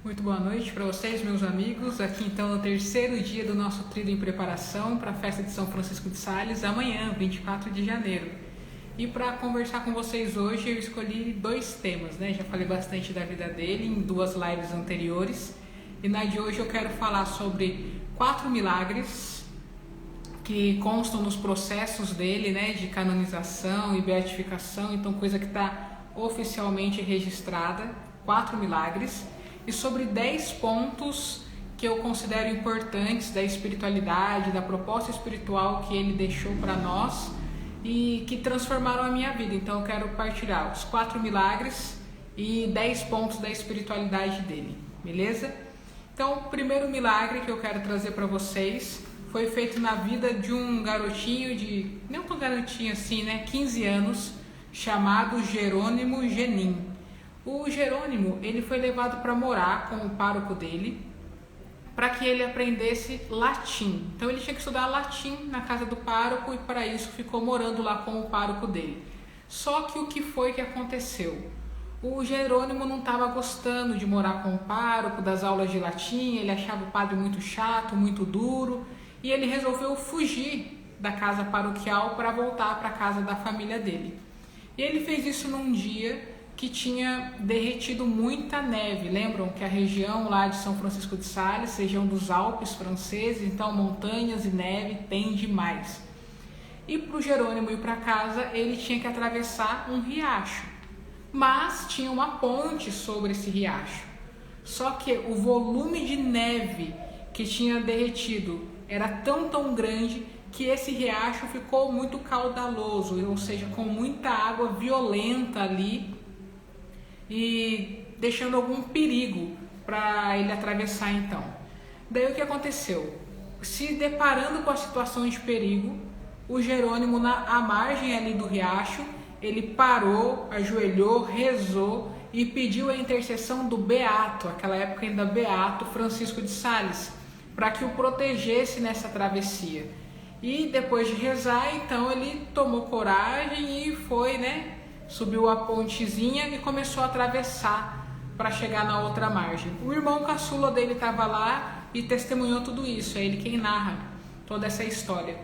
Muito boa noite para vocês, meus amigos. Aqui então no terceiro dia do nosso trilho em preparação para a festa de São Francisco de Sales, amanhã, 24 de janeiro. E para conversar com vocês hoje eu escolhi dois temas, né? Já falei bastante da vida dele em duas lives anteriores. E na de hoje eu quero falar sobre 4 milagres que constam nos processos dele, né? De canonização e beatificação, então coisa que está oficialmente registrada, 4 milagres. E sobre 10 pontos que eu considero importantes da espiritualidade, da proposta espiritual que ele deixou para nós e que transformaram a minha vida. Então eu quero partilhar os 4 milagres e 10 pontos da espiritualidade dele, beleza? Então o primeiro milagre que eu quero trazer para vocês foi feito na vida de um garotinho de, não tão garotinho assim, né, 15 anos, chamado Jerônimo Genin. O Jerônimo, ele foi levado para morar com o pároco dele, para que ele aprendesse latim. Então ele tinha que estudar latim na casa do pároco e para isso ficou morando lá com o pároco dele. Só que o que foi que aconteceu? O Jerônimo não estava gostando de morar com o pároco, das aulas de latim, ele achava o padre muito chato, muito duro, e ele resolveu fugir da casa paroquial para voltar para a casa da família dele. E ele fez isso num dia que tinha derretido muita neve. Lembram que a região lá de São Francisco de Sales, região dos Alpes franceses, então montanhas e neve tem demais. E para o Jerônimo ir para casa, ele tinha que atravessar um riacho, mas tinha uma ponte sobre esse riacho. Só que o volume de neve que tinha derretido era tão grande que esse riacho ficou muito caudaloso, ou seja, com muita água violenta ali, e deixando algum perigo para ele atravessar então. Daí o que aconteceu? Se deparando com a situação de perigo, o Jerônimo à margem ali do riacho, ele parou, ajoelhou, rezou e pediu a intercessão do Beato, aquela época ainda Beato Francisco de Sales, para que o protegesse nessa travessia. E depois de rezar, então ele tomou coragem e foi, subiu a pontezinha e começou a atravessar para chegar na outra margem. O irmão caçula dele estava lá e testemunhou tudo isso, é ele quem narra toda essa história.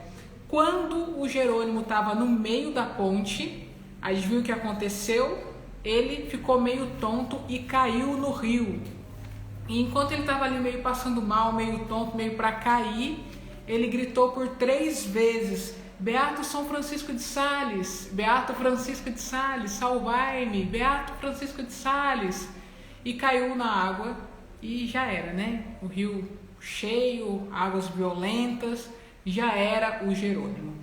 Quando o Jerônimo estava no meio da ponte, adivinha o que aconteceu? Ele ficou meio tonto e caiu no rio. E enquanto ele estava ali meio passando mal, meio tonto, meio para cair, ele gritou por 3 vezes: Beato São Francisco de Sales, Beato Francisco de Sales, salvai-me, Beato Francisco de Sales. E caiu na água e já era, O rio cheio, águas violentas, já era o Jerônimo.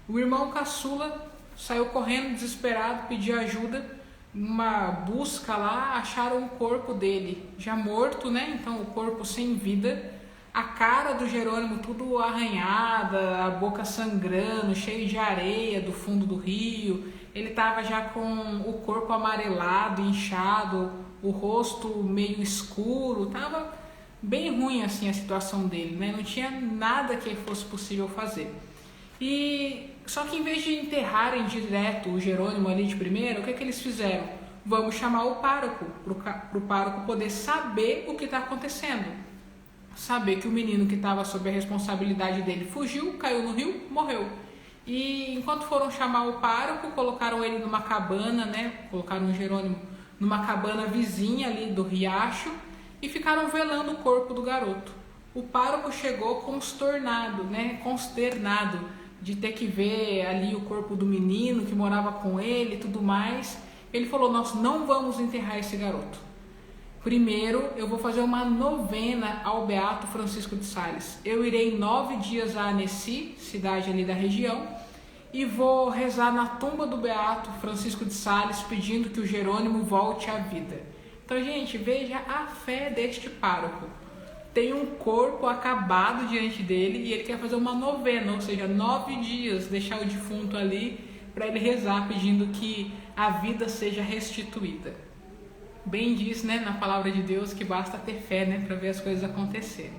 O irmão caçula saiu correndo desesperado, pediu ajuda. Uma busca lá, acharam o corpo dele já morto, Então o corpo sem vida. A cara do Jerônimo tudo arranhada, a boca sangrando, cheio de areia do fundo do rio. Ele estava já com o corpo amarelado, inchado, o rosto meio escuro. Estava bem ruim assim a situação dele, Não tinha nada que fosse possível fazer. Só que em vez de enterrarem direto o Jerônimo ali de primeira, o que eles fizeram? Vamos chamar o pároco, para o pároco poder saber o que está acontecendo. Saber que o menino que estava sob a responsabilidade dele fugiu, caiu no rio, morreu. E enquanto foram chamar o pároco, colocaram ele numa cabana, Colocaram o Jerônimo numa cabana vizinha ali do riacho e ficaram velando o corpo do garoto. O pároco chegou consternado, consternado de ter que ver ali o corpo do menino que morava com ele e tudo mais. Ele falou: nós não vamos enterrar esse garoto. Primeiro, eu vou fazer uma novena ao Beato Francisco de Sales. Eu irei 9 dias a Annecy, cidade ali da região, e vou rezar na tumba do Beato Francisco de Sales, pedindo que o Jerônimo volte à vida. Então, gente, veja a fé deste pároco. Tem um corpo acabado diante dele e ele quer fazer uma novena, ou seja, 9 dias, deixar o defunto ali para ele rezar, pedindo que a vida seja restituída. Bem diz, na palavra de Deus, que basta ter fé, para ver as coisas acontecerem.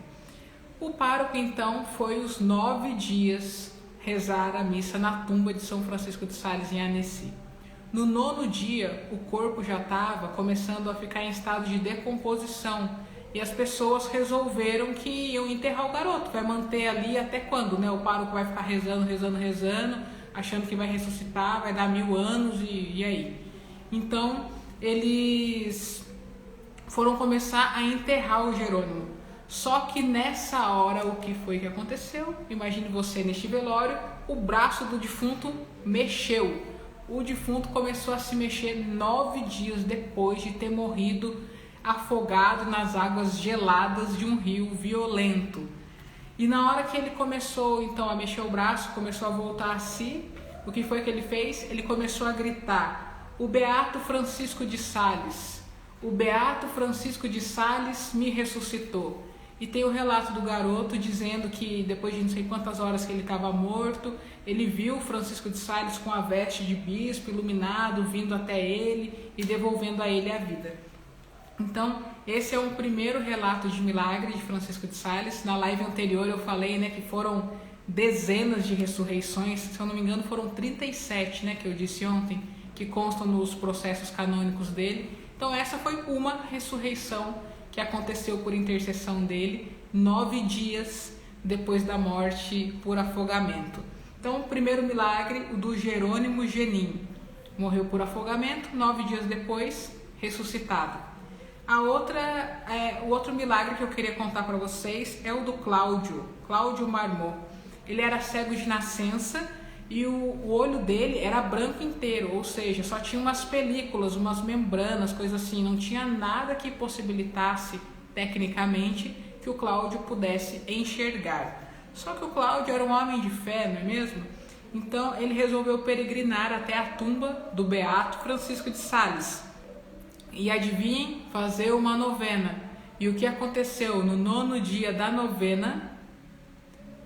O pároco, então, foi os 9 dias rezar a missa na tumba de São Francisco de Sales, em Annecy. No 9º dia, o corpo já estava começando a ficar em estado de decomposição e as pessoas resolveram que iam enterrar o garoto. Vai manter ali até quando, né? O pároco vai ficar rezando, achando que vai ressuscitar, vai dar 1000 anos e aí? Então, eles foram começar a enterrar o Jerônimo. Só que nessa hora, o que foi que aconteceu? Imagine você neste velório, o braço do defunto mexeu. O defunto começou a se mexer 9 dias depois de ter morrido afogado nas águas geladas de um rio violento. E na hora que ele começou então a mexer o braço, começou a voltar a si, o que foi que ele fez? Ele começou a gritar: o Beato Francisco de Sales, o Beato Francisco de Sales me ressuscitou. E tem o relato do garoto dizendo que depois de não sei quantas horas que ele estava morto, ele viu Francisco de Sales com a veste de bispo, iluminado, vindo até ele e devolvendo a ele a vida. Então, esse é um primeiro relato de milagre de Francisco de Sales. Na live anterior eu falei, né, que foram dezenas de ressurreições, se eu não me engano foram 37, né, que eu disse ontem, que constam nos processos canônicos dele. Então essa foi uma ressurreição que aconteceu por intercessão dele 9 dias depois da morte por afogamento. Então o primeiro milagre, o do Jerônimo Genin, morreu por afogamento, 9 dias depois ressuscitado. O outro milagre que eu queria contar para vocês é o do Cláudio Marmot. Ele era cego de nascença e o olho dele era branco inteiro, ou seja, só tinha umas películas, umas membranas, coisas assim, não tinha nada que possibilitasse tecnicamente que o Cláudio pudesse enxergar. Só que o Cláudio era um homem de fé, não é mesmo? Então ele resolveu peregrinar até a tumba do Beato Francisco de Sales e, adivinhem, fazer uma novena. E o que aconteceu? No 9º dia da novena,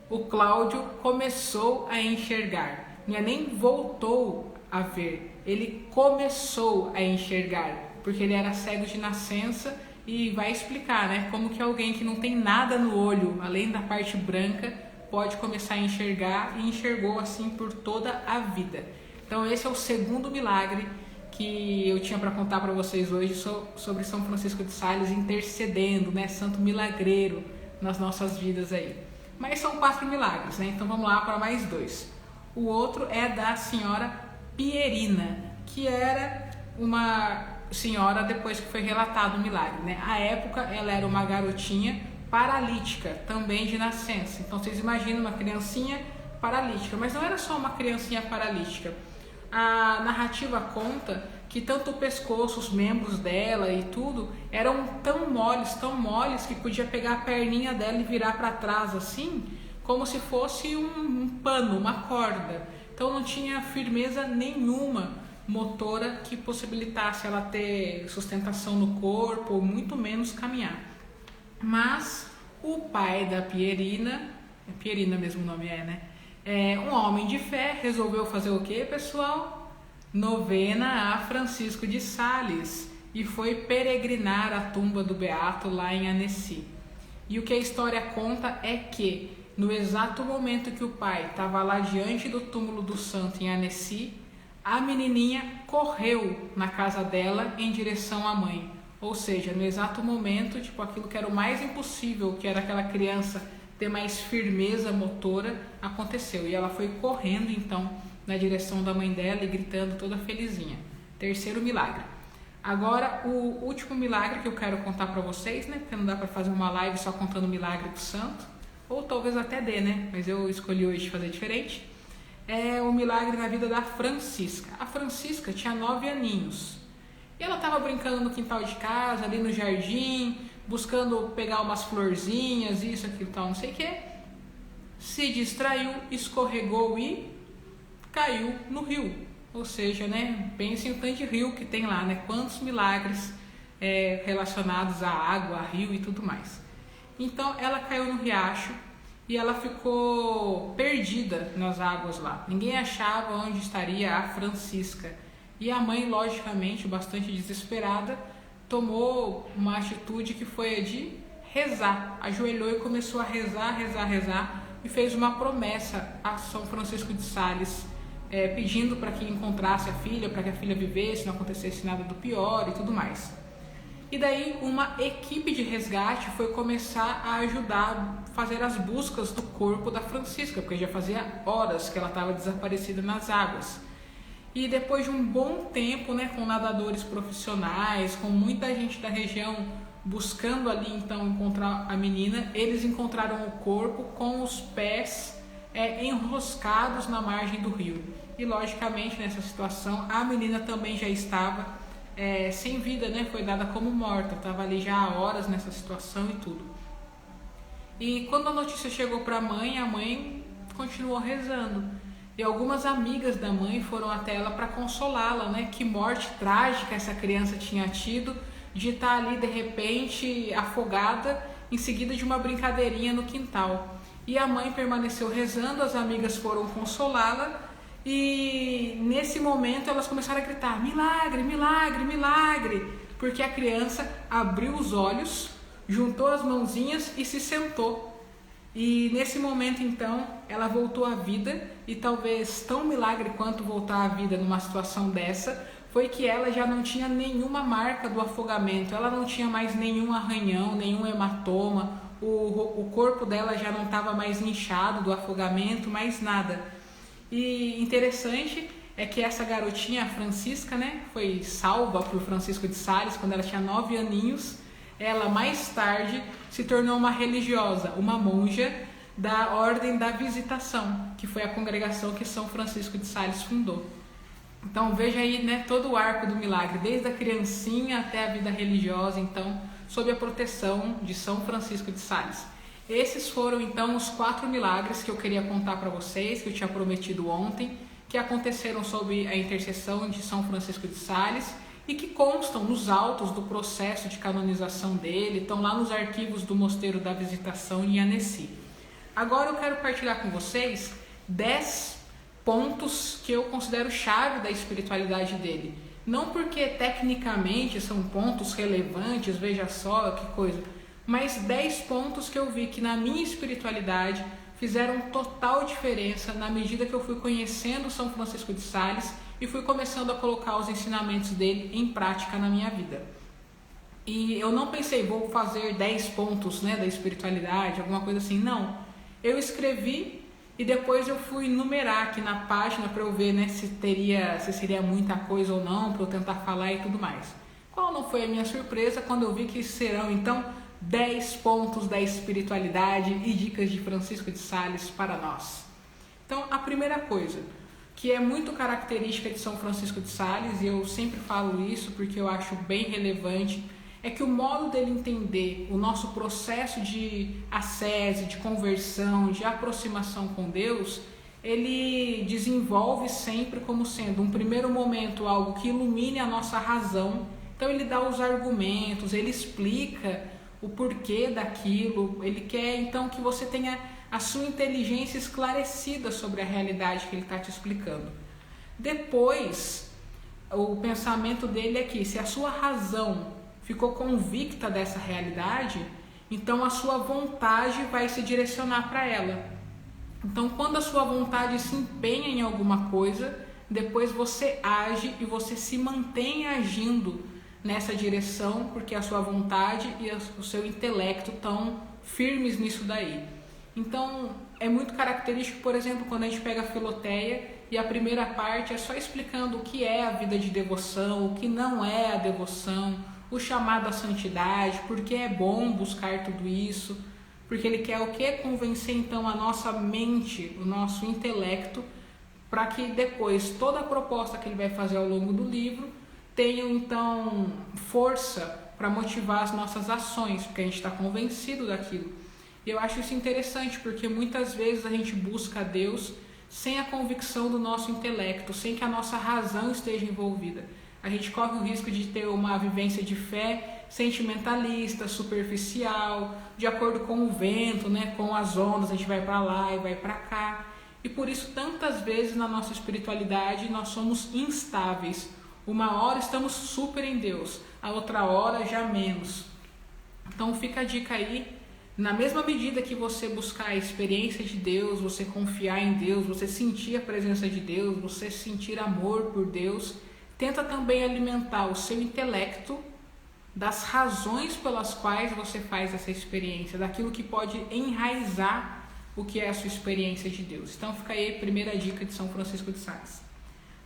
o Cláudio começou a enxergar. Não é nem voltou a ver, ele começou a enxergar, porque ele era cego de nascença. E vai explicar, né, como que alguém que não tem nada no olho, além da parte branca, pode começar a enxergar, e enxergou assim por toda a vida. Então esse é o segundo milagre que eu tinha para contar para vocês hoje sobre São Francisco de Sales intercedendo, né, santo milagreiro nas nossas vidas aí. Mas são 4 milagres, né? Então vamos lá para mais 2. O outro é da senhora Pierina, que era uma senhora depois que foi relatado o milagre, né? À época ela era uma garotinha paralítica, também de nascença. Então vocês imaginam uma criancinha paralítica, mas não era só uma criancinha paralítica. A narrativa conta que tanto o pescoço, os membros dela e tudo eram tão moles que podia pegar a perninha dela e virar para trás assim, como se fosse um pano, uma corda. Então não tinha firmeza nenhuma motora que possibilitasse ela ter sustentação no corpo, ou muito menos caminhar. Mas o pai da Pierina, Pierina mesmo o nome né? Um homem de fé, resolveu fazer o que, pessoal? Novena a Francisco de Sales, e foi peregrinar a tumba do Beato lá em Annecy. E o que a história conta é que no exato momento que o pai estava lá diante do túmulo do santo em Annecy, a menininha correu na casa dela em direção à mãe. Ou seja, no exato momento, tipo, aquilo que era o mais impossível, que era aquela criança ter mais firmeza motora, aconteceu. E ela foi correndo, então, na direção da mãe dela e gritando toda felizinha. Terceiro milagre. Agora, o último milagre que eu quero contar para vocês, né? Porque não dá para fazer uma live só contando milagre do santo. Ou talvez até dê, né? Mas eu escolhi hoje fazer diferente. É o milagre na vida da Francisca. A Francisca tinha 9 aninhos. E ela estava brincando no quintal de casa, ali no jardim, buscando pegar umas florzinhas, isso, aquilo, tal, não sei o que. Se distraiu, escorregou e caiu no rio. Ou seja, né, pense em tanto de rio que tem lá, né? Quantos milagres relacionados à água, a rio e tudo mais. Então ela caiu no riacho e ela ficou perdida nas águas lá. Ninguém achava onde estaria a Francisca. E a mãe, logicamente, bastante desesperada, tomou uma atitude que foi a de rezar. Ajoelhou e começou a rezar, e fez uma promessa a São Francisco de Sales, pedindo para que encontrasse a filha, para que a filha vivesse, não acontecesse nada do pior e tudo mais. E daí uma equipe de resgate foi começar a ajudar a fazer as buscas do corpo da Francisca, porque já fazia horas que ela estava desaparecida nas águas. E depois de um bom tempo, né, com nadadores profissionais, com muita gente da região buscando ali então encontrar a menina, eles encontraram o corpo com os pés enroscados na margem do rio. E logicamente nessa situação a menina também já estava sem vida, né? Foi dada como morta, estava ali já há horas nessa situação e tudo. E quando a notícia chegou para a mãe continuou rezando. E algumas amigas da mãe foram até ela para consolá-la, né? Que morte trágica essa criança tinha tido de estar ali de repente afogada em seguida de uma brincadeirinha no quintal. E a mãe permaneceu rezando, as amigas foram consolá-la e nesse momento elas começaram a gritar: milagre, milagre, milagre, porque a criança abriu os olhos, juntou as mãozinhas e se sentou. E nesse momento então ela voltou à vida, e talvez tão milagre quanto voltar à vida numa situação dessa foi que ela já não tinha nenhuma marca do afogamento, ela não tinha mais nenhum arranhão, nenhum hematoma, o corpo dela já não estava mais inchado do afogamento, mais nada. E interessante é que essa garotinha, a Francisca, né, foi salva por Francisco de Sales quando ela tinha 9 aninhos. Ela mais tarde se tornou uma religiosa, uma monja da Ordem da Visitação, que foi a congregação que São Francisco de Sales fundou. Então veja aí, né, todo o arco do milagre, desde a criancinha até a vida religiosa, então sob a proteção de São Francisco de Sales. Esses foram então os 4 milagres que eu queria contar para vocês, que eu tinha prometido ontem, que aconteceram sob a intercessão de São Francisco de Sales e que constam nos autos do processo de canonização dele, estão lá nos arquivos do Mosteiro da Visitação em Annecy. Agora eu quero partilhar com vocês 10 pontos que eu considero chave da espiritualidade dele. Não porque tecnicamente são pontos relevantes, veja só que coisa, mas 10 pontos que eu vi que na minha espiritualidade fizeram total diferença na medida que eu fui conhecendo São Francisco de Sales e fui começando a colocar os ensinamentos dele em prática na minha vida. E eu não pensei, vou fazer 10 pontos, né, da espiritualidade, alguma coisa assim, não. Eu escrevi e depois eu fui numerar aqui na página para eu ver, né, se seria muita coisa ou não, para eu tentar falar e tudo mais. Qual não foi a minha surpresa quando eu vi que serão então 10 pontos da espiritualidade e dicas de Francisco de Sales para nós. Então a primeira coisa, que é muito característica de São Francisco de Sales, e eu sempre falo isso porque eu acho bem relevante, é que o modo dele entender o nosso processo de ascese, de conversão, de aproximação com Deus, ele desenvolve sempre como sendo um primeiro momento algo que ilumine a nossa razão. Então ele dá os argumentos, ele explica o porquê daquilo, ele quer então que você tenha a sua inteligência esclarecida sobre a realidade que ele está te explicando. Depois, o pensamento dele é que se a sua razão ficou convicta dessa realidade, então a sua vontade vai se direcionar para ela. Então quando a sua vontade se empenha em alguma coisa, depois você age e você se mantém agindo nessa direção, porque a sua vontade e o seu intelecto estão firmes nisso daí. Então é muito característico, por exemplo, quando a gente pega a Filoteia e a primeira parte é só explicando o que é a vida de devoção, o que não é a devoção, o chamado à santidade, porque é bom buscar tudo isso, porque ele quer o que? Convencer então a nossa mente, o nosso intelecto, para que depois toda a proposta que ele vai fazer ao longo do livro tenha então força para motivar as nossas ações, porque a gente está convencido daquilo. E eu acho isso interessante, porque muitas vezes a gente busca a Deus sem a convicção do nosso intelecto, sem que a nossa razão esteja envolvida. A gente corre o risco de ter uma vivência de fé sentimentalista, superficial, de acordo com o vento, né, com as ondas, a gente vai para lá e vai para cá. E por isso, tantas vezes na nossa espiritualidade, nós somos instáveis. Uma hora estamos super em Deus, a outra hora já menos. Então fica a dica aí, na mesma medida que você buscar a experiência de Deus, você confiar em Deus, você sentir a presença de Deus, você sentir amor por Deus, tenta também alimentar o seu intelecto das razões pelas quais você faz essa experiência, daquilo que pode enraizar o que é a sua experiência de Deus. Então fica aí a primeira dica de São Francisco de Sales.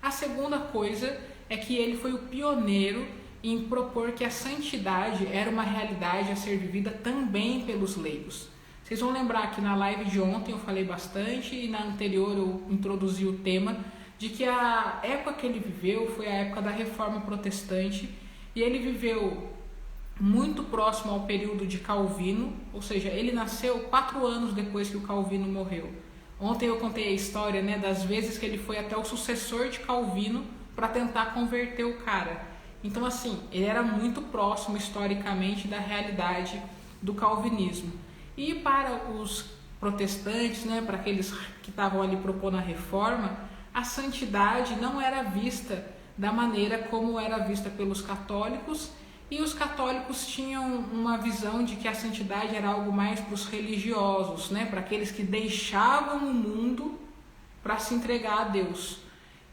A segunda coisa é que ele foi o pioneiro em propor que a santidade era uma realidade a ser vivida também pelos leigos. Vocês vão lembrar que na live de ontem eu falei bastante e na anterior eu introduzi o tema de que a época que ele viveu foi a época da Reforma Protestante e ele viveu muito próximo ao período de Calvino, ou seja, ele nasceu 4 anos depois que o Calvino morreu. Ontem eu contei a história, né, das vezes que ele foi até o sucessor de Calvino para tentar converter o cara. Então, assim, ele era muito próximo historicamente da realidade do calvinismo. E para os protestantes, né, para aqueles que estavam ali propondo a reforma, a santidade não era vista da maneira como era vista pelos católicos, e os católicos tinham uma visão de que a santidade era algo mais para os religiosos, né, para aqueles que deixavam o mundo para se entregar a Deus.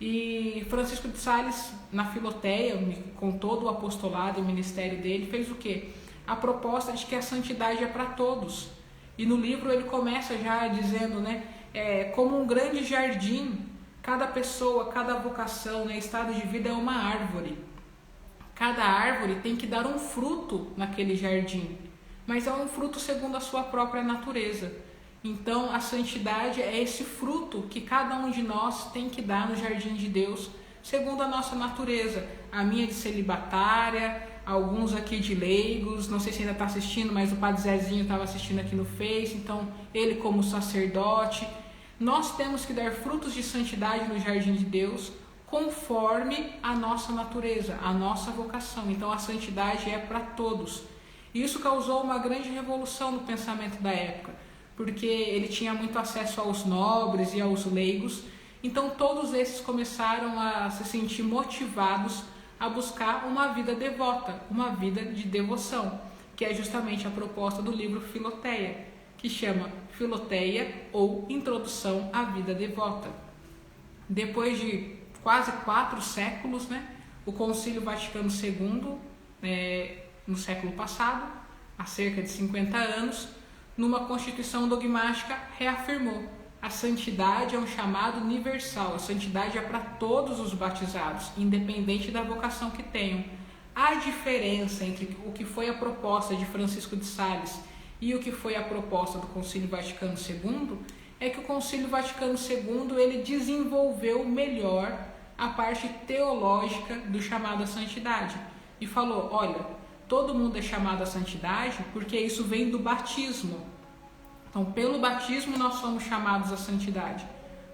E Francisco de Sales, na Filoteia, com todo o apostolado e o ministério dele, fez o quê? A proposta de que a santidade é para todos. E no livro ele começa já dizendo, né, como um grande jardim, cada pessoa, cada vocação, né, estado de vida é uma árvore. Cada árvore tem que dar um fruto naquele jardim, mas é um fruto segundo a sua própria natureza. Então a santidade é esse fruto que cada um de nós tem que dar no jardim de Deus, segundo a nossa natureza. A minha de celibatária, alguns aqui de leigos, não sei se ainda está assistindo, mas o Padre Zezinho estava assistindo aqui no Face, então ele como sacerdote. Nós temos que dar frutos de santidade no jardim de Deus, conforme a nossa natureza, a nossa vocação. Então a santidade é para todos. E isso causou uma grande revolução no pensamento da época, porque ele tinha muito acesso aos nobres e aos leigos, então todos esses começaram a se sentir motivados a buscar uma vida devota, uma vida de devoção, que é justamente a proposta do livro Filoteia, que chama Filoteia ou Introdução à Vida Devota. Depois de quase 4 séculos, né, o Concílio Vaticano II, no século passado, há cerca de 50 anos, numa constituição dogmática, reafirmou: a santidade é um chamado universal, a santidade é para todos os batizados, independente da vocação que tenham. A diferença entre o que foi a proposta de Francisco de Sales e o que foi a proposta do Concílio Vaticano II é que o Concílio Vaticano II ele desenvolveu melhor a parte teológica do chamado à santidade e falou: olha, todo mundo é chamado à santidade porque isso vem do batismo. Então, pelo batismo nós somos chamados à santidade.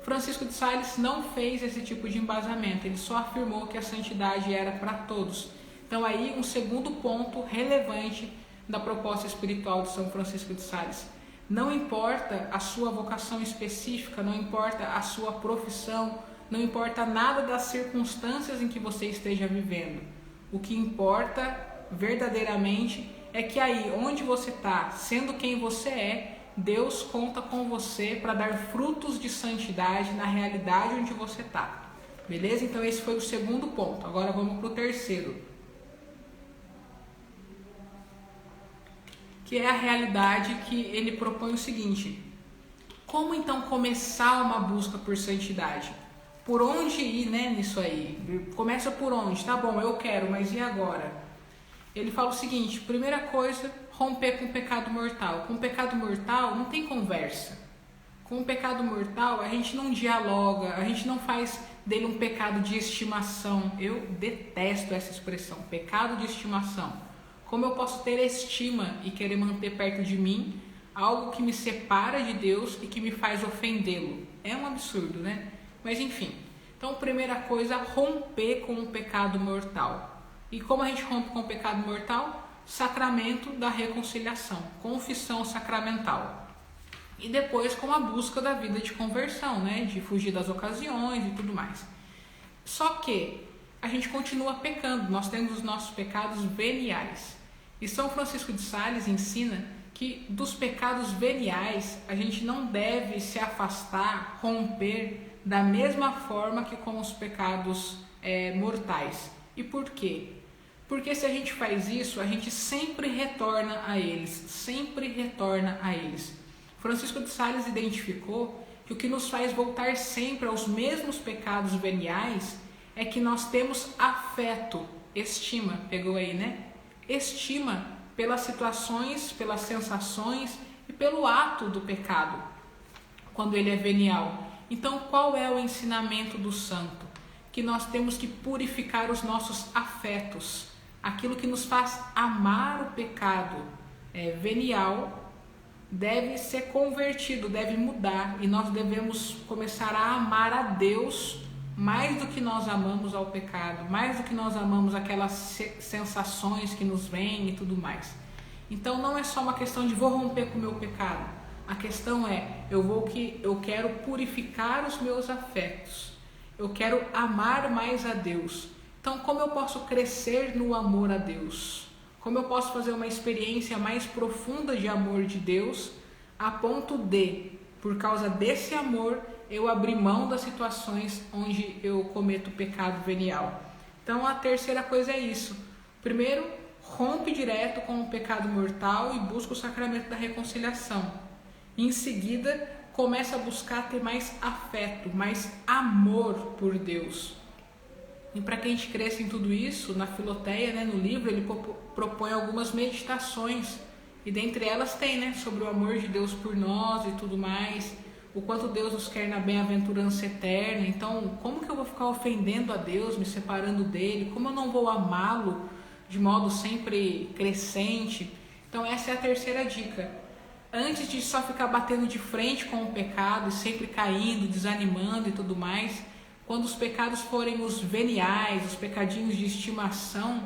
Francisco de Sales não fez esse tipo de embasamento, ele só afirmou que a santidade era para todos. Então, aí um segundo ponto relevante da proposta espiritual de São Francisco de Sales. Não importa a sua vocação específica, não importa a sua profissão, não importa nada das circunstâncias em que você esteja vivendo. O que importa verdadeiramente é que aí onde você está, sendo quem você é, Deus conta com você para dar frutos de santidade na realidade onde você está. Beleza? Então esse foi o segundo ponto. Agora vamos para o terceiro, que é a realidade que ele propõe o seguinte: como então começar uma busca por santidade? Por onde ir, né, nisso aí? Começa por onde? Tá bom, eu quero, mas e agora? Ele fala o seguinte: primeira coisa, romper com o pecado mortal. Com o pecado mortal não tem conversa. Com o pecado mortal a gente não dialoga, a gente não faz dele um pecado de estimação. Eu detesto essa expressão, pecado de estimação. Como eu posso ter estima e querer manter perto de mim algo que me separa de Deus e que me faz ofendê-lo? É um absurdo, né? Mas enfim, então primeira coisa, romper com o pecado mortal. E como a gente rompe com o pecado mortal? Sacramento da reconciliação, confissão sacramental. E depois com a busca da vida de conversão, né? De fugir das ocasiões e tudo mais. Só que a gente continua pecando, nós temos os nossos pecados veniais. E São Francisco de Sales ensina que dos pecados veniais a gente não deve se afastar, romper da mesma forma que com os pecados mortais. E por quê? Porque se a gente faz isso, a gente sempre retorna a eles, sempre retorna a eles. Francisco de Sales identificou que o que nos faz voltar sempre aos mesmos pecados veniais é que nós temos afeto, estima, pegou aí, né? Estima pelas situações, pelas sensações e pelo ato do pecado, quando ele é venial. Então, qual é o ensinamento do santo? Que nós temos que purificar os nossos afetos, aquilo que nos faz amar o pecado venial deve ser convertido, deve mudar, e nós devemos começar a amar a Deus mais do que nós amamos ao pecado, mais do que nós amamos aquelas sensações que nos vêm e tudo mais. Então não é só uma questão de vou romper com o meu pecado, a questão é eu quero purificar os meus afetos, eu quero amar mais a Deus. Então como eu posso crescer no amor a Deus? Como eu posso fazer uma experiência mais profunda de amor de Deus, a ponto de, por causa desse amor, eu abrir mão das situações onde eu cometo pecado venial? Então a terceira coisa é isso. Primeiro, rompe direto com o pecado mortal e busca o sacramento da reconciliação. Em seguida, começa a buscar ter mais afeto, mais amor por Deus. E para que a gente cresça em tudo isso, na Filoteia, no livro, ele propõe algumas meditações. E dentre elas tem sobre o amor de Deus por nós e tudo mais, o quanto Deus nos quer na bem-aventurança eterna. Então, como que eu vou ficar ofendendo a Deus, me separando dele? Como eu não vou amá-lo de modo sempre crescente? Então, essa é a terceira dica. Antes de só ficar batendo de frente com o pecado, sempre caindo, desanimando e tudo mais, quando os pecados forem os veniais, os pecadinhos de estimação,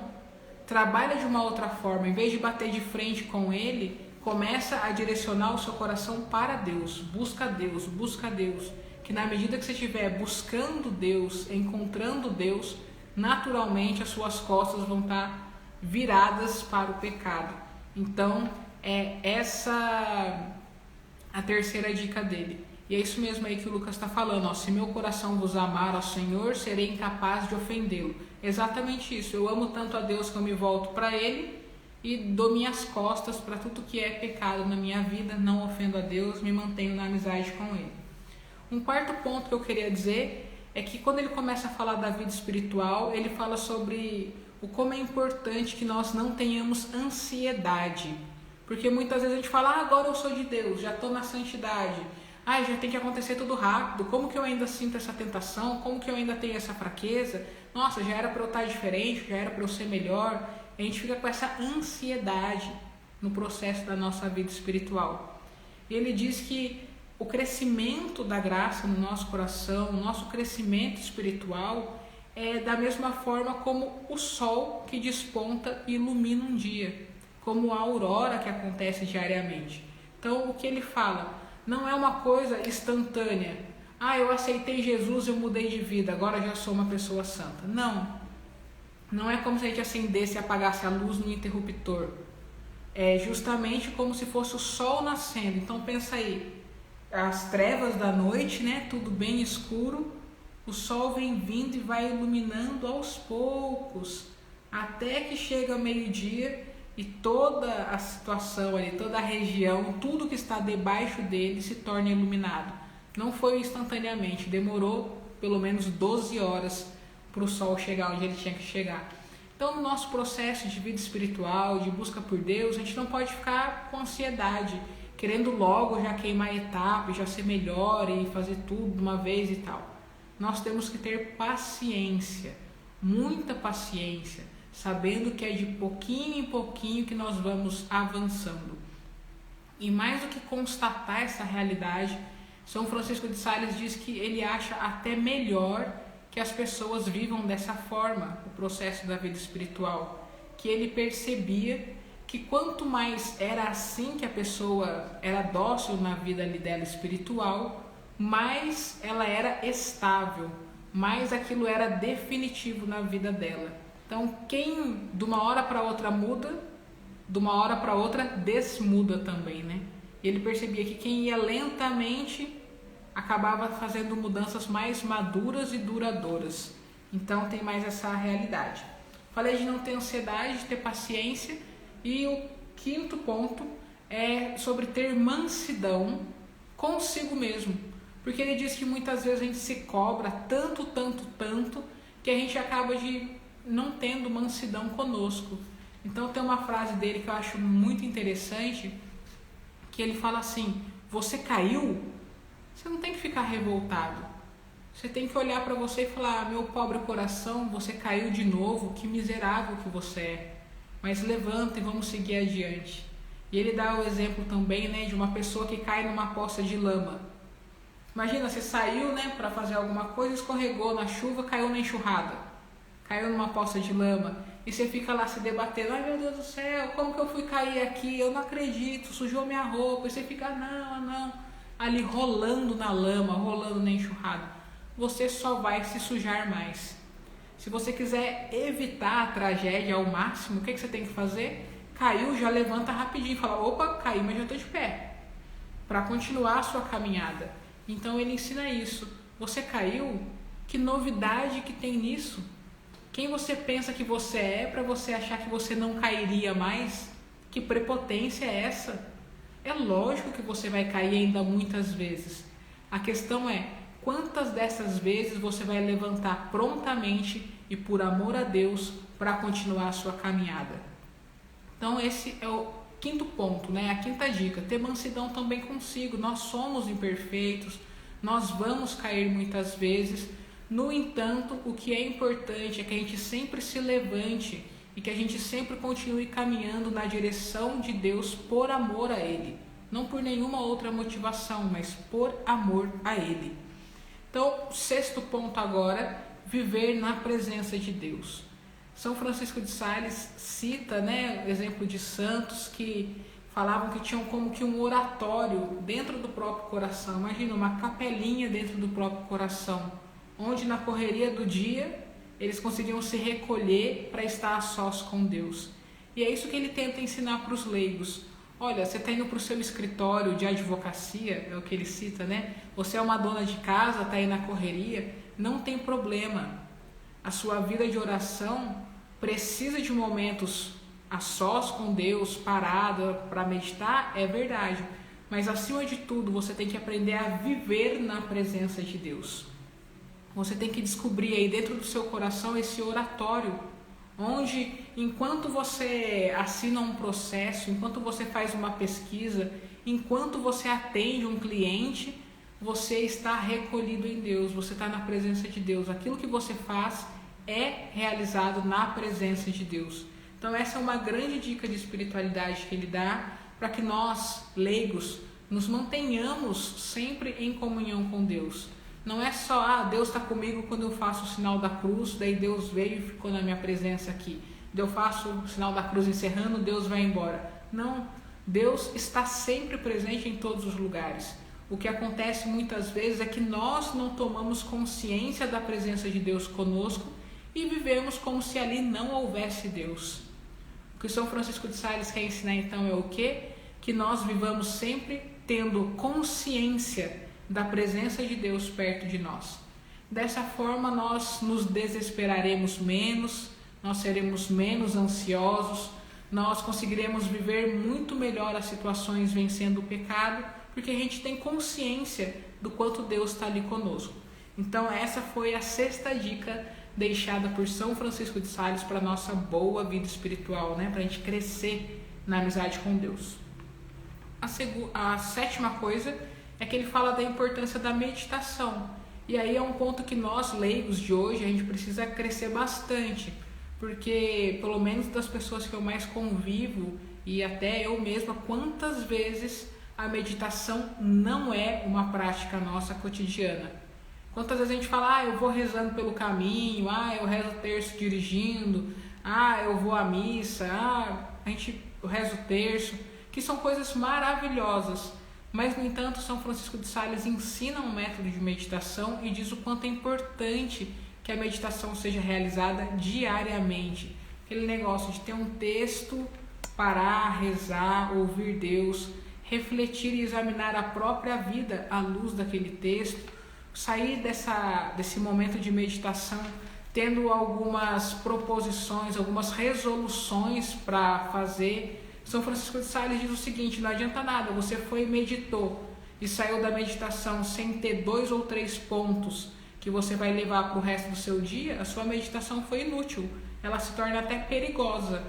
trabalha de uma outra forma. Em vez de bater de frente com ele, começa a direcionar o seu coração para Deus. Busca Deus, busca Deus. Que na medida que você estiver buscando Deus, encontrando Deus, naturalmente as suas costas vão estar viradas para o pecado. Então, é essa a terceira dica dele. E é isso mesmo aí que o Lucas está falando. Se meu coração vos amar, ó Senhor, serei incapaz de ofendê-lo. Exatamente isso. Eu amo tanto a Deus que eu me volto para Ele e dou minhas costas para tudo que é pecado na minha vida. Não ofendo a Deus, me mantenho na amizade com Ele. Um quarto ponto que eu queria dizer é que quando ele começa a falar da vida espiritual, ele fala sobre o como é importante que nós não tenhamos ansiedade. Porque muitas vezes a gente fala, agora eu sou de Deus, já estou na santidade. Já tem que acontecer tudo rápido, como que eu ainda sinto essa tentação, como que eu ainda tenho essa fraqueza, nossa, já era para eu estar diferente, já era para eu ser melhor. A gente fica com essa ansiedade no processo da nossa vida espiritual. E ele diz que o crescimento da graça no nosso coração, o nosso crescimento espiritual é da mesma forma como o sol que desponta e ilumina um dia, como a aurora que acontece diariamente. Então o que ele fala? Não é uma coisa instantânea. Eu aceitei Jesus, eu mudei de vida, agora já sou uma pessoa santa. Não é como se a gente acendesse e apagasse a luz no interruptor. É justamente como se fosse o sol nascendo. Então pensa aí, as trevas da noite, tudo bem escuro, o sol vem vindo e vai iluminando aos poucos, até que chega ao meio-dia, e toda a situação ali, toda a região, tudo que está debaixo dele se torna iluminado. Não foi instantaneamente, demorou pelo menos 12 horas para o sol chegar onde ele tinha que chegar. Então, no nosso processo de vida espiritual, de busca por Deus, a gente não pode ficar com ansiedade, querendo logo já queimar a etapa, já ser melhor e fazer tudo de uma vez e tal. Nós temos que ter paciência, muita paciência, sabendo que é de pouquinho em pouquinho que nós vamos avançando. E mais do que constatar essa realidade, São Francisco de Sales diz que ele acha até melhor que as pessoas vivam dessa forma o processo da vida espiritual, que ele percebia que quanto mais era assim que a pessoa era dócil na vida dela espiritual, mais ela era estável, mais aquilo era definitivo na vida dela. Então, quem de uma hora para outra muda, de uma hora para outra desmuda também, Ele percebia que quem ia lentamente acabava fazendo mudanças mais maduras e duradouras. Então, tem mais essa realidade. falei de não ter ansiedade, de ter paciência, e o quinto ponto é sobre ter mansidão consigo mesmo, porque ele diz que muitas vezes a gente se cobra tanto, que a gente acaba de não tendo mansidão conosco. Então tem uma frase dele que eu acho muito interessante, que ele fala assim: você caiu? Você não tem que ficar revoltado. Você tem que olhar para você e falar: meu pobre coração, você caiu de novo, que miserável que você é. Mas levanta e vamos seguir adiante. E ele dá o exemplo também, né, de uma pessoa que cai numa poça de lama. Imagina, você saiu, né, para fazer alguma coisa, escorregou na chuva, caiu na enxurrada. Caiu numa poça de lama. E você fica lá se debatendo: ai meu Deus do céu, como que eu fui cair aqui? Eu não acredito, sujou minha roupa. E você fica, não, ali rolando na lama, rolando na enxurrada. Você só vai se sujar mais. Se você quiser evitar a tragédia ao máximo, o que você tem que fazer? Caiu, já levanta rapidinho e fala: opa, caí, mas já estou de pé, para continuar a sua caminhada. Então ele ensina isso. Você caiu? Que novidade que tem nisso? Quem você pensa que você é para você achar que você não cairia mais? Que prepotência é essa? É lógico que você vai cair ainda muitas vezes. A questão é: quantas dessas vezes você vai levantar prontamente e por amor a Deus para continuar a sua caminhada? Então esse é o quinto ponto, né? A quinta dica: ter mansidão também consigo. Nós somos imperfeitos, nós vamos cair muitas vezes. No entanto, o que é importante é que a gente sempre se levante e que a gente sempre continue caminhando na direção de Deus por amor a Ele. Não por nenhuma outra motivação, mas por amor a Ele. Então, sexto ponto agora: viver na presença de Deus. São Francisco de Sales cita, né, o exemplo de santos que falavam que tinham como que um oratório dentro do próprio coração. Imagina, uma capelinha dentro do próprio coração, onde na correria do dia eles conseguiam se recolher para estar a sós com Deus. E é isso que ele tenta ensinar para os leigos. Olha, você está indo para o seu escritório de advocacia, é o que ele cita, né? Você é uma dona de casa, está aí na correria, não tem problema. A sua vida de oração precisa de momentos a sós com Deus, parada para meditar, é verdade. Mas acima de tudo, você tem que aprender a viver na presença de Deus. Você tem que descobrir aí dentro do seu coração esse oratório, onde enquanto você assina um processo, enquanto você faz uma pesquisa, enquanto você atende um cliente, você está recolhido em Deus, você está na presença de Deus. Aquilo que você faz é realizado na presença de Deus. Então essa é uma grande dica de espiritualidade que ele dá para que nós, leigos, nos mantenhamos sempre em comunhão com Deus. Não é só, Deus está comigo quando eu faço o sinal da cruz, daí Deus veio e ficou na minha presença aqui. Eu faço o sinal da cruz encerrando, Deus vai embora. Não, Deus está sempre presente em todos os lugares. O que acontece muitas vezes é que nós não tomamos consciência da presença de Deus conosco e vivemos como se ali não houvesse Deus. O que São Francisco de Sales quer ensinar então é o quê? Que nós vivamos sempre tendo consciência da presença de Deus perto de nós. Dessa forma nós nos desesperaremos menos, nós seremos menos ansiosos, nós conseguiremos viver muito melhor as situações vencendo o pecado, porque a gente tem consciência do quanto Deus está ali conosco. Então essa foi a sexta dica deixada por São Francisco de Sales para a nossa boa vida espiritual, né? Para a gente crescer na amizade com Deus. A sétima coisa é que ele fala da importância da meditação. E aí é um ponto que nós, leigos de hoje, a gente precisa crescer bastante, porque pelo menos das pessoas que eu mais convivo, e até eu mesma, quantas vezes a meditação não é uma prática nossa cotidiana. Quantas vezes a gente fala, eu vou rezando pelo caminho, eu rezo o terço dirigindo, eu vou à missa, eu rezo o terço, que são coisas maravilhosas. Mas, no entanto, São Francisco de Sales ensina um método de meditação e diz o quanto é importante que a meditação seja realizada diariamente. Aquele negócio de ter um texto, parar, rezar, ouvir Deus, refletir e examinar a própria vida à luz daquele texto, sair desse momento de meditação tendo algumas proposições, algumas resoluções para fazer. São Francisco de Sales diz o seguinte: não adianta nada, você foi e meditou e saiu da meditação sem ter 2 ou 3 pontos que você vai levar para o resto do seu dia, a sua meditação foi inútil, ela se torna até perigosa.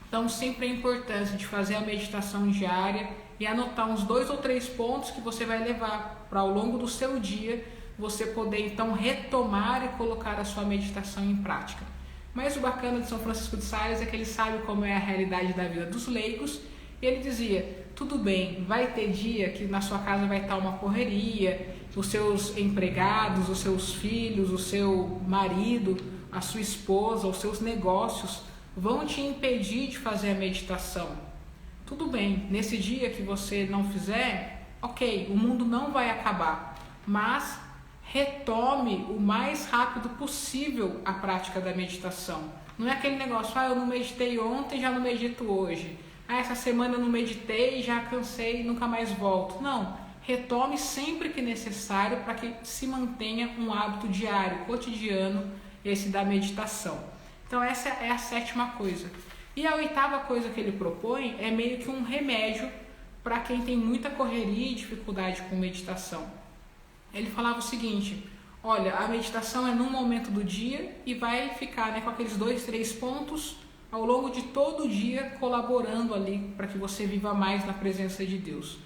Então sempre é importante de fazer a meditação diária e anotar uns 2 ou 3 pontos que você vai levar para ao longo do seu dia você poder então retomar e colocar a sua meditação em prática. Mas o bacana de São Francisco de Sales é que ele sabe como é a realidade da vida dos leigos, e ele dizia: tudo bem, vai ter dia que na sua casa vai estar uma correria, os seus empregados, os seus filhos, o seu marido, a sua esposa, os seus negócios vão te impedir de fazer a meditação. Tudo bem, nesse dia que você não fizer, ok, o mundo não vai acabar, mas retome o mais rápido possível a prática da meditação. Não é aquele negócio: eu não meditei ontem, já não medito hoje. Essa semana eu não meditei, já cansei, nunca mais volto. Não, retome sempre que necessário para que se mantenha um hábito diário, cotidiano, esse da meditação. Então essa é a 7ª coisa. E a 8ª coisa que ele propõe é meio que um remédio para quem tem muita correria e dificuldade com meditação. Ele falava o seguinte: olha, a meditação é num momento do dia e vai ficar com aqueles 2, 3 pontos ao longo de todo o dia, colaborando ali para que você viva mais na presença de Deus.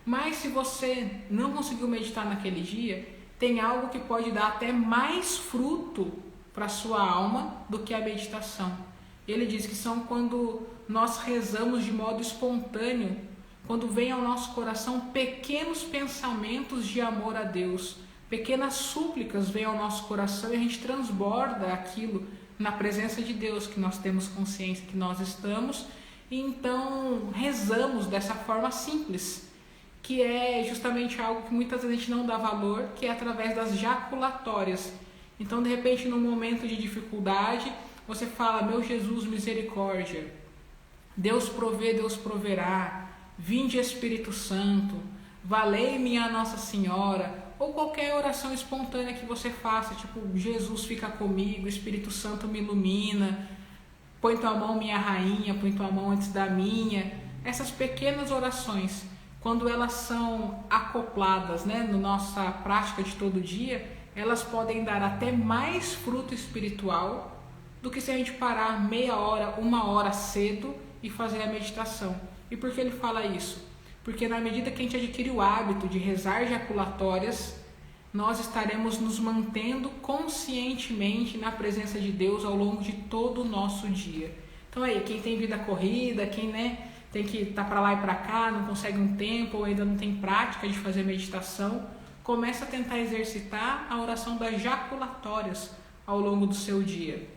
Mas se você não conseguiu meditar naquele dia, tem algo que pode dar até mais fruto para a sua alma do que a meditação. Ele diz que são quando nós rezamos de modo espontâneo, quando vem ao nosso coração pequenos pensamentos de amor a Deus, pequenas súplicas vêm ao nosso coração e a gente transborda aquilo na presença de Deus, que nós temos consciência que nós estamos, e então rezamos dessa forma simples, que é justamente algo que muitas vezes a gente não dá valor, que é através das jaculatórias. Então, de repente, num momento de dificuldade, você fala: meu Jesus, misericórdia, Deus provê, Deus proverá, vinde Espírito Santo, valei-me a Nossa Senhora, ou qualquer oração espontânea que você faça, tipo: Jesus fica comigo, Espírito Santo me ilumina, põe tua mão minha rainha, põe tua mão antes da minha. Essas pequenas orações, quando elas são acopladas na nossa prática de todo dia, elas podem dar até mais fruto espiritual do que se a gente parar meia hora, 1 hora cedo e fazer a meditação. E por que ele fala isso? Porque na medida que a gente adquire o hábito de rezar jaculatórias, nós estaremos nos mantendo conscientemente na presença de Deus ao longo de todo o nosso dia. Então aí, quem tem vida corrida, quem tem que estar para lá e para cá, não consegue um tempo ou ainda não tem prática de fazer meditação, começa a tentar exercitar a oração das jaculatórias ao longo do seu dia.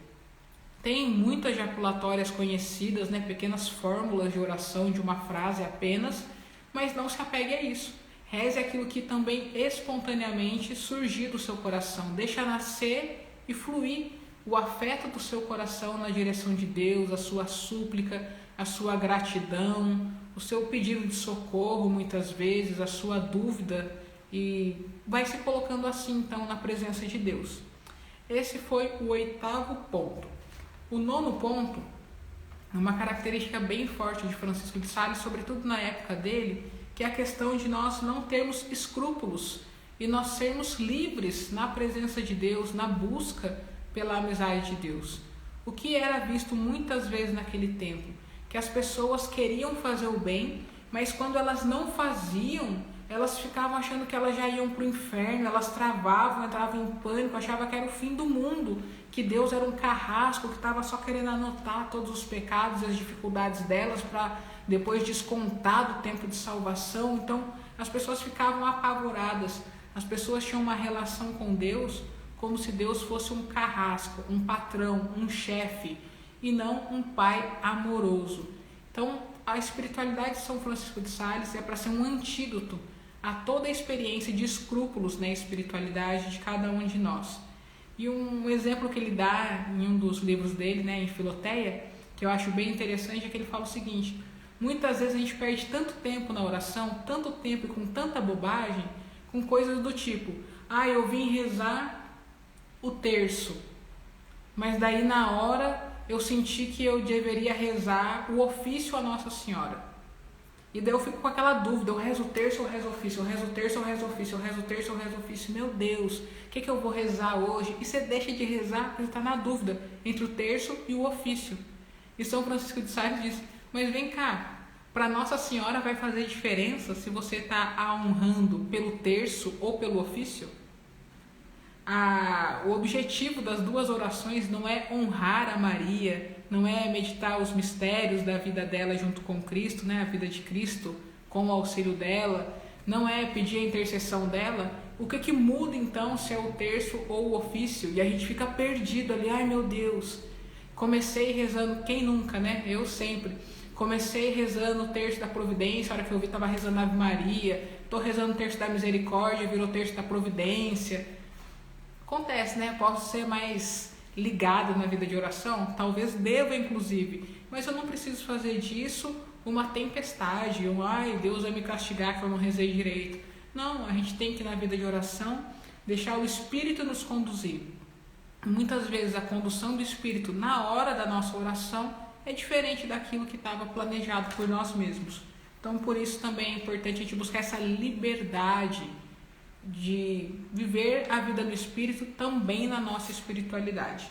Tem muitas jaculatórias conhecidas, pequenas fórmulas de oração de uma frase apenas, mas não se apegue a isso. Reze aquilo que também espontaneamente surgir do seu coração. Deixa nascer e fluir o afeto do seu coração na direção de Deus, a sua súplica, a sua gratidão, o seu pedido de socorro muitas vezes, a sua dúvida, e vai se colocando assim então na presença de Deus. Esse foi o 8º ponto. O 9º ponto é uma característica bem forte de Francisco de Sales, sobretudo na época dele, que é a questão de nós não termos escrúpulos e nós sermos livres na presença de Deus, na busca pela amizade de Deus. O que era visto muitas vezes naquele tempo, que as pessoas queriam fazer o bem, mas quando elas não faziam, elas ficavam achando que elas já iam para o inferno, elas travavam, entravam em pânico, achavam que era o fim do mundo, que Deus era um carrasco que estava só querendo anotar todos os pecados e as dificuldades delas para depois descontar do tempo de salvação. Então as pessoas ficavam apavoradas, as pessoas tinham uma relação com Deus como se Deus fosse um carrasco, um patrão, um chefe, e não um pai amoroso. Então a espiritualidade de São Francisco de Sales é para ser um antídoto a toda a experiência de escrúpulos na espiritualidade de cada um de nós. E um exemplo que ele dá em um dos livros dele, em Filoteia, que eu acho bem interessante, é que ele fala o seguinte: muitas vezes a gente perde tanto tempo na oração, tanto tempo e com tanta bobagem, com coisas do tipo: eu vim rezar o terço, mas daí na hora eu senti que eu deveria rezar o ofício a Nossa Senhora. E daí eu fico com aquela dúvida, eu rezo o terço ou rezo o ofício, eu rezo o terço ou rezo o ofício, eu rezo o terço ou rezo o ofício, meu Deus, o que eu vou rezar hoje? E você deixa de rezar porque você está na dúvida entre o terço e o ofício. E São Francisco de Sales diz, mas vem cá, para Nossa Senhora vai fazer diferença se você está a honrando pelo terço ou pelo ofício? O objetivo das duas orações não é honrar a Maria, não é meditar os mistérios da vida dela junto com Cristo, né? A vida de Cristo com o auxílio dela, não é pedir a intercessão dela. O que muda então se é o terço ou o ofício? E a gente fica perdido ali, ai meu Deus, comecei rezando, quem nunca, né? Eu sempre. Comecei rezando o terço da providência, a hora que eu vi estava rezando a Ave Maria, estou rezando o terço da misericórdia, virou o terço da providência. Acontece, né? Posso ser mais ligado na vida de oração, talvez deva inclusive, mas eu não preciso fazer disso uma tempestade, ai Deus vai me castigar que eu não rezei direito. Não, a gente tem que na vida de oração deixar o Espírito nos conduzir. Muitas vezes a condução do Espírito na hora da nossa oração é diferente daquilo que estava planejado por nós mesmos. Então por isso também é importante a gente buscar essa liberdade de viver a vida do Espírito também na nossa espiritualidade.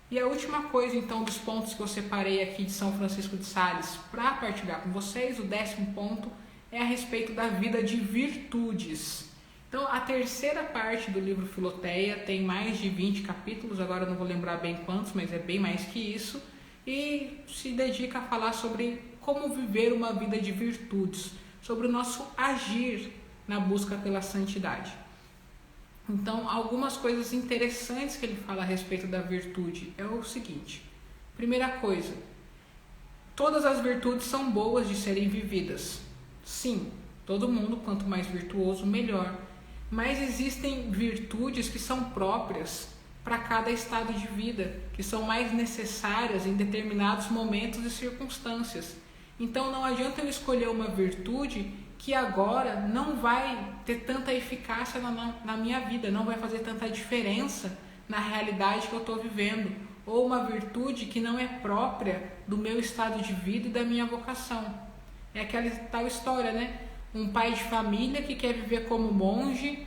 E a última coisa então dos pontos que eu separei aqui de São Francisco de Sales para partilhar com vocês, o 10º ponto é a respeito da vida de virtudes. Então a terceira parte do livro Filoteia tem mais de 20 capítulos, agora eu não vou lembrar bem quantos, mas é bem mais que isso, e se dedica a falar sobre como viver uma vida de virtudes, sobre o nosso agir na busca pela santidade. Então, algumas coisas interessantes que ele fala a respeito da virtude é o seguinte. Primeira coisa, todas as virtudes são boas de serem vividas. Sim, todo mundo, quanto mais virtuoso, melhor. Mas existem virtudes que são próprias para cada estado de vida, que são mais necessárias em determinados momentos e circunstâncias. Então, não adianta eu escolher uma virtude que agora não vai ter tanta eficácia na minha vida, não vai fazer tanta diferença na realidade que eu estou vivendo, ou uma virtude que não é própria do meu estado de vida e da minha vocação. É aquela tal história, né? Um pai de família que quer viver como monge,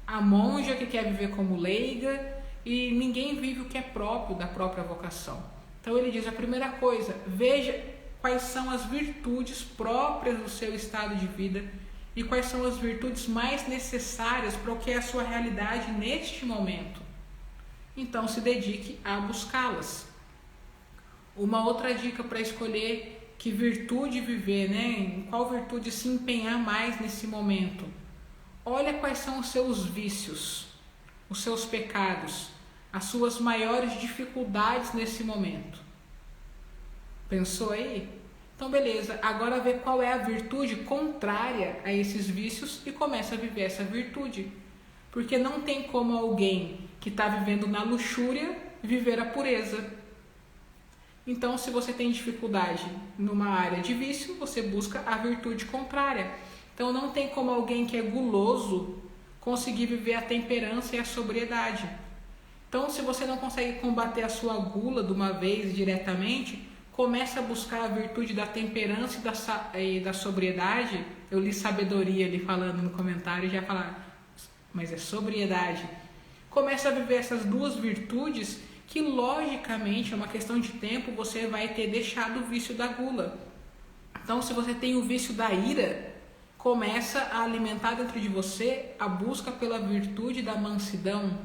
a monja que quer viver como leiga, e ninguém vive o que é próprio da própria vocação. Então ele diz, a primeira coisa, veja quais são as virtudes próprias do seu estado de vida e quais são as virtudes mais necessárias para o que é a sua realidade neste momento. Então se dedique a buscá-las. Uma outra dica para escolher que virtude viver, né? Em qual virtude se empenhar mais nesse momento. Olha quais são os seus vícios, os seus pecados, as suas maiores dificuldades nesse momento. Pensou aí? Então beleza, agora vê qual é a virtude contrária a esses vícios e começa a viver essa virtude. Porque não tem como alguém que está vivendo na luxúria viver a pureza. Então se você tem dificuldade numa área de vício, você busca a virtude contrária. Então não tem como alguém que é guloso conseguir viver a temperança e a sobriedade. Então se você não consegue combater a sua gula de uma vez diretamente, comece a buscar a virtude da temperança e da sobriedade. Eu li sabedoria ali falando no comentário e já falaram, mas é sobriedade. Comece a viver essas duas virtudes que logicamente é uma questão de tempo, você vai ter deixado o vício da gula. Então se você tem o vício da ira, começa a alimentar dentro de você a busca pela virtude da mansidão,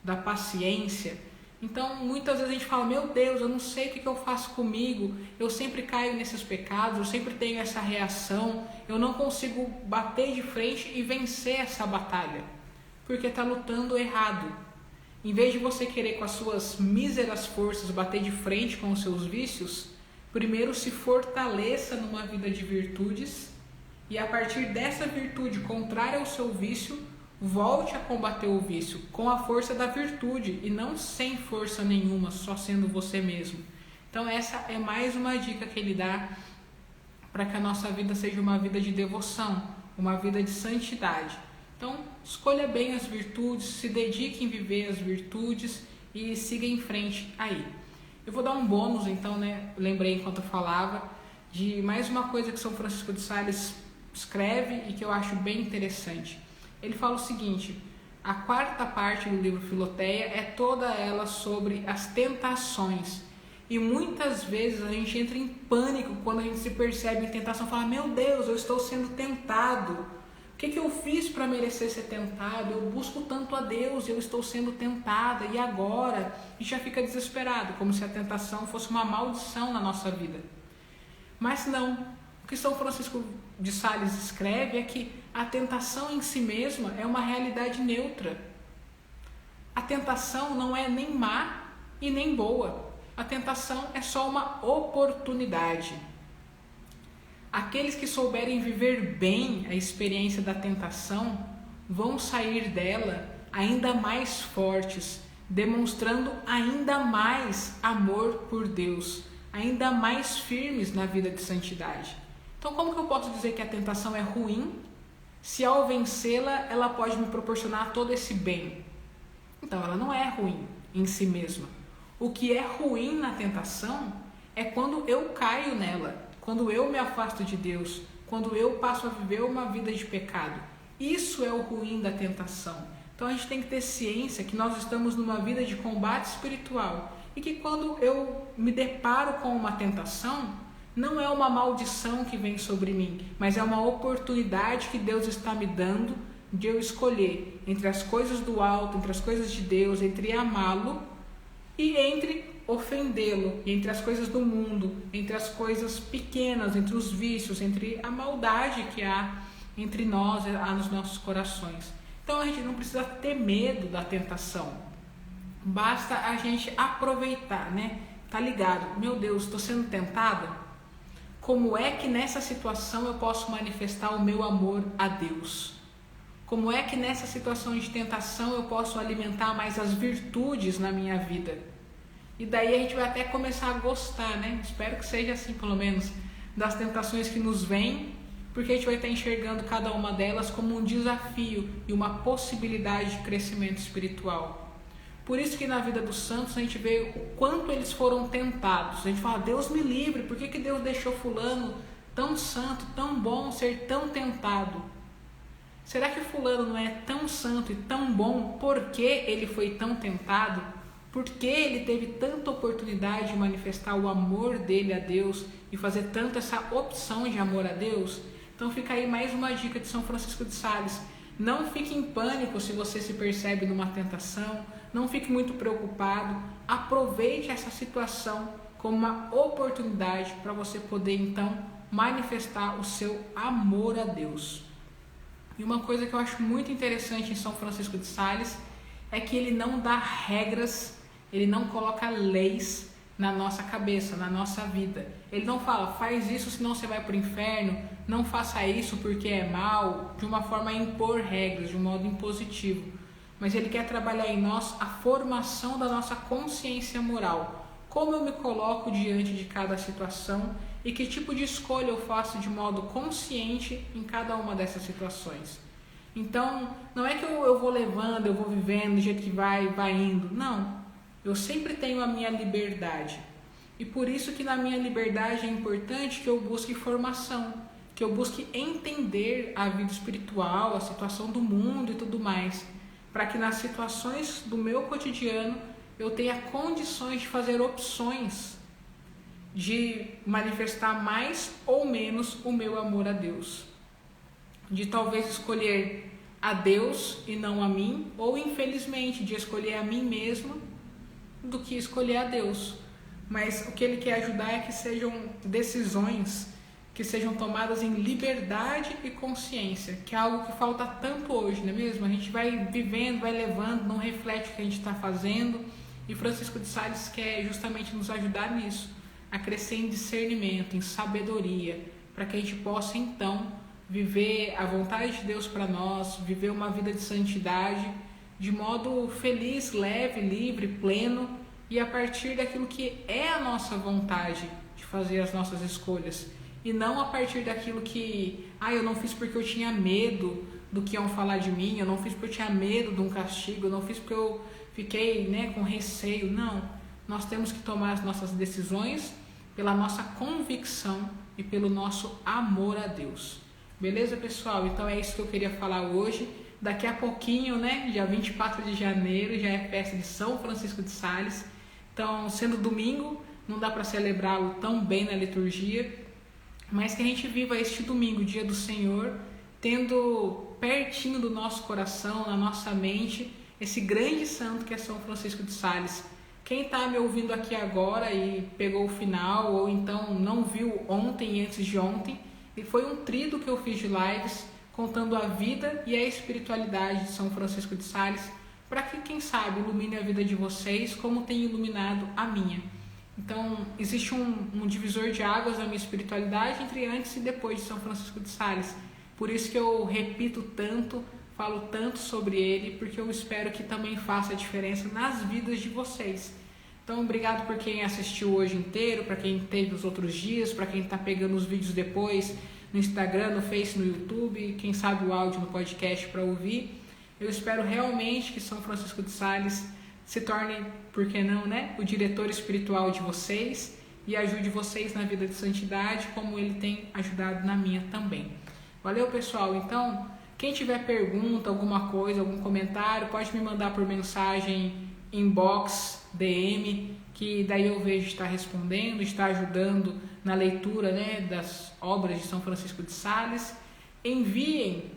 da paciência. Então muitas vezes a gente fala, meu Deus, eu não sei o que eu faço comigo, eu sempre caio nesses pecados, eu sempre tenho essa reação, eu não consigo bater de frente e vencer essa batalha, porque está lutando errado. Em vez de você querer com as suas míseras forças bater de frente com os seus vícios, primeiro se fortaleça numa vida de virtudes e a partir dessa virtude contrária ao seu vício, volte a combater o vício com a força da virtude e não sem força nenhuma, só sendo você mesmo. Então essa é mais uma dica que ele dá para que a nossa vida seja uma vida de devoção, uma vida de santidade. Então escolha bem as virtudes, se dedique em viver as virtudes e siga em frente aí. Eu vou dar um bônus então, né? Lembrei enquanto eu falava de mais uma coisa que São Francisco de Sales escreve e que eu acho bem interessante. Ele fala o seguinte: a quarta parte do livro Filoteia é toda ela sobre as tentações. E muitas vezes a gente entra em pânico quando a gente se percebe em tentação, fala: meu Deus, eu estou sendo tentado. O que eu fiz para merecer ser tentado? Eu busco tanto a Deus, eu estou sendo tentada, e agora? E já fica desesperado, como se a tentação fosse uma maldição na nossa vida. Mas não. O que São Francisco de Sales escreve é que a tentação em si mesma é uma realidade neutra. A tentação não é nem má e nem boa. A tentação é só uma oportunidade. Aqueles que souberem viver bem a experiência da tentação vão sair dela ainda mais fortes, demonstrando ainda mais amor por Deus, ainda mais firmes na vida de santidade. Então, como que eu posso dizer que a tentação é ruim, se ao vencê-la ela pode me proporcionar todo esse bem? Então, ela não é ruim em si mesma. O que é ruim na tentação é quando eu caio nela, quando eu me afasto de Deus, quando eu passo a viver uma vida de pecado. Isso é o ruim da tentação. Então a gente tem que ter ciência que nós estamos numa vida de combate espiritual e que quando eu me deparo com uma tentação, não é uma maldição que vem sobre mim, mas é uma oportunidade que Deus está me dando de eu escolher entre as coisas do alto, entre as coisas de Deus, entre amá-lo e entre ofendê-lo, entre as coisas do mundo, entre as coisas pequenas, entre os vícios, entre a maldade que há entre nós, há nos nossos corações. Então a gente não precisa ter medo da tentação, basta a gente aproveitar, né? Tá ligado? Meu Deus, estou sendo tentada? Como é que nessa situação eu posso manifestar o meu amor a Deus? Como é que nessa situação de tentação eu posso alimentar mais as virtudes na minha vida? E daí a gente vai até começar a gostar, né? Espero que seja assim, pelo menos, das tentações que nos vêm, porque a gente vai estar enxergando cada uma delas como um desafio e uma possibilidade de crescimento espiritual. Por isso que na vida dos santos a gente vê o quanto eles foram tentados. A gente fala: Deus me livre, por que Deus deixou fulano tão santo, tão bom, ser tão tentado? Será que fulano não é tão santo e tão bom porque ele foi tão tentado? Porque ele teve tanta oportunidade de manifestar o amor dele a Deus e fazer tanto essa opção de amor a Deus? Então fica aí mais uma dica de São Francisco de Sales. Não fique em pânico se você se percebe numa tentação, não fique muito preocupado, aproveite essa situação como uma oportunidade para você poder então manifestar o seu amor a Deus. E uma coisa que eu acho muito interessante em São Francisco de Sales é que ele não dá regras, ele não coloca leis na nossa cabeça, na nossa vida. Ele não fala: faz isso senão você vai para o inferno, não faça isso porque é mal, de uma forma a impor regras, de um modo impositivo. Mas ele quer trabalhar em nós a formação da nossa consciência moral. Como eu me coloco diante de cada situação e que tipo de escolha eu faço de modo consciente em cada uma dessas situações. Então, não é que eu vou levando, eu vou vivendo do jeito que vai indo. Não, eu sempre tenho a minha liberdade. E por isso que na minha liberdade é importante que eu busque formação, que eu busque entender a vida espiritual, a situação do mundo e tudo mais, para que nas situações do meu cotidiano eu tenha condições de fazer opções, de manifestar mais ou menos o meu amor a Deus, de talvez escolher a Deus e não a mim, ou infelizmente de escolher a mim mesmo do que escolher a Deus. Mas o que ele quer ajudar é que sejam decisões que sejam tomadas em liberdade e consciência, que é algo que falta tanto hoje, não é mesmo? A gente vai vivendo, vai levando, não reflete o que a gente está fazendo, e Francisco de Sales quer justamente nos ajudar nisso, a crescer em discernimento, em sabedoria, para que a gente possa então viver a vontade de Deus para nós, viver uma vida de santidade, de modo feliz, leve, livre, pleno, e a partir daquilo que é a nossa vontade de fazer as nossas escolhas, e não a partir daquilo que eu não fiz porque eu tinha medo do que iam falar de mim, eu não fiz porque eu tinha medo de um castigo, eu não fiz porque eu fiquei, né, com receio. Não, nós temos que tomar as nossas decisões pela nossa convicção e pelo nosso amor a Deus. Beleza, pessoal? Então é isso que eu queria falar hoje. Daqui a pouquinho, né, dia 24 de janeiro, já é festa de São Francisco de Sales. Então, sendo domingo, não dá para celebrá-lo tão bem na liturgia, mas que a gente viva este domingo, dia do Senhor, tendo pertinho do nosso coração, na nossa mente, esse grande santo que é São Francisco de Sales. Quem está me ouvindo aqui agora e pegou o final, ou então não viu ontem e antes de ontem, e foi um tríduo que eu fiz de lives, contando a vida e a espiritualidade de São Francisco de Sales, para que, quem sabe, ilumine a vida de vocês como tem iluminado a minha. Então, existe um divisor de águas na minha espiritualidade entre antes e depois de São Francisco de Sales. Por isso que eu repito tanto, falo tanto sobre ele, porque eu espero que também faça a diferença nas vidas de vocês. Então, obrigado por quem assistiu hoje inteiro, para quem teve os outros dias, para quem está pegando os vídeos depois no Instagram, no Face, no YouTube, quem sabe o áudio no podcast para ouvir. Eu espero realmente que São Francisco de Sales se torne, por que não, né, o diretor espiritual de vocês e ajude vocês na vida de santidade, como ele tem ajudado na minha também. Valeu, pessoal? Então, quem tiver pergunta, alguma coisa, algum comentário, pode me mandar por mensagem, inbox, DM, que daí eu vejo estar respondendo, estar ajudando na leitura, né, das obras de São Francisco de Sales. Enviem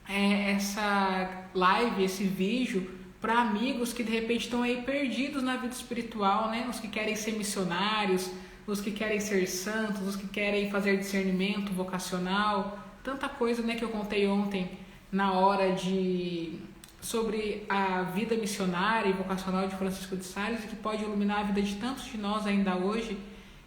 essa live, esse vídeo, para amigos que de repente estão aí perdidos na vida espiritual, né? Os que querem ser missionários, os que querem ser santos, os que querem fazer discernimento vocacional, tanta coisa, né, que eu contei ontem na hora sobre a vida missionária e vocacional de Francisco de Sales, que pode iluminar a vida de tantos de nós ainda hoje.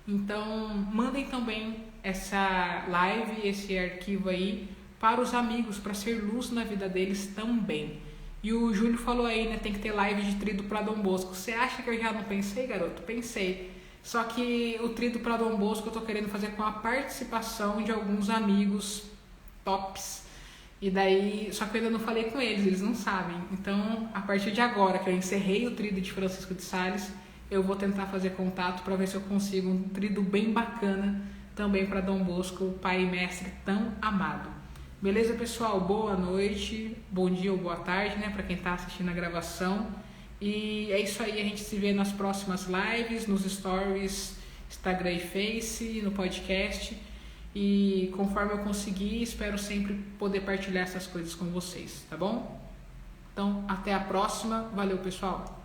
Então, mandem também essa live, esse arquivo aí para os amigos, para ser luz na vida deles também. E o Júlio falou aí, né, tem que ter live de tríduo para Dom Bosco. Você acha que eu já não pensei, garoto? Pensei. Só que o tríduo para Dom Bosco eu tô querendo fazer com a participação de alguns amigos tops. E daí, só que eu ainda não falei com eles não sabem. Então, a partir de agora que eu encerrei o tríduo de Francisco de Sales, eu vou tentar fazer contato para ver se eu consigo um tríduo bem bacana também para Dom Bosco, o pai e mestre tão amado. Beleza, pessoal? Boa noite, bom dia ou boa tarde, né, para quem está assistindo a gravação. E é isso aí, a gente se vê nas próximas lives, nos stories, Instagram e Face, no podcast. E conforme eu conseguir, espero sempre poder partilhar essas coisas com vocês, tá bom? Então, até a próxima. Valeu, pessoal!